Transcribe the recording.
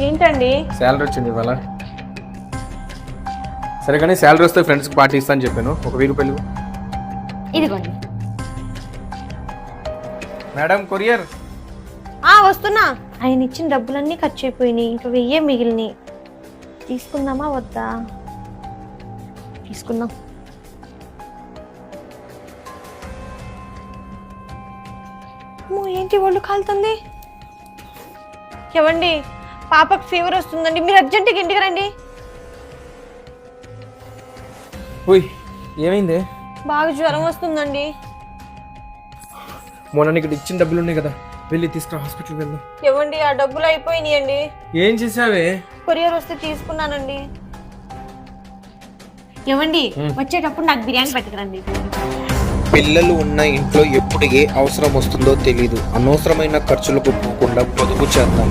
ఏంటండి? శాలరీ వచ్చింది ఇవాళ. సరే కానీ శాలరీ వస్తే ఫ్రెండ్స్కి పార్టీ ఇస్తా అని చెప్పాను. ఒక 1000 రూపాయలు. ఇదిగోండి. Madam courier. వస్తున్నా. ఆయన ఇచ్చిన డబ్బులన్నీ ఖర్చు అయిపోయినాయి, ఇంకా 1000 మిగిలినాయి. తీసుకుందామా వద్దా? తీసుకుందాం. ఏంటి ఒళ్ళు కాలుతుంది? ఏవండి, పాపకు ఫీవర్ వస్తుందండి, మీరు అర్జెంటుగా ఇంటికి రండి. ఏమైంది? బాగా జ్వరం వస్తుందండి. మొన్న నీకు ఇచ్చిన డబ్బులు ఉన్నాయి కదా, వెళ్ళి తీసుకురా, హాస్పిటల్కి వెళ్దాం. ఏవండి, ఆ డబ్బులు అయిపోయినాయండి. ఏం చేసావే? కొరియర్ వస్తే తీసుకున్నానండి. ఏవండి, వచ్చేటప్పుడు నాకు బిర్యానీ పట్టుకురండి. పిల్లలు ఉన్న ఇంట్లో ఎప్పుడు ఏ అవసరం వస్తుందో తెలీదు. అనవసరమైన ఖర్చులకు పోకుండా పొదుపు చేద్దాం.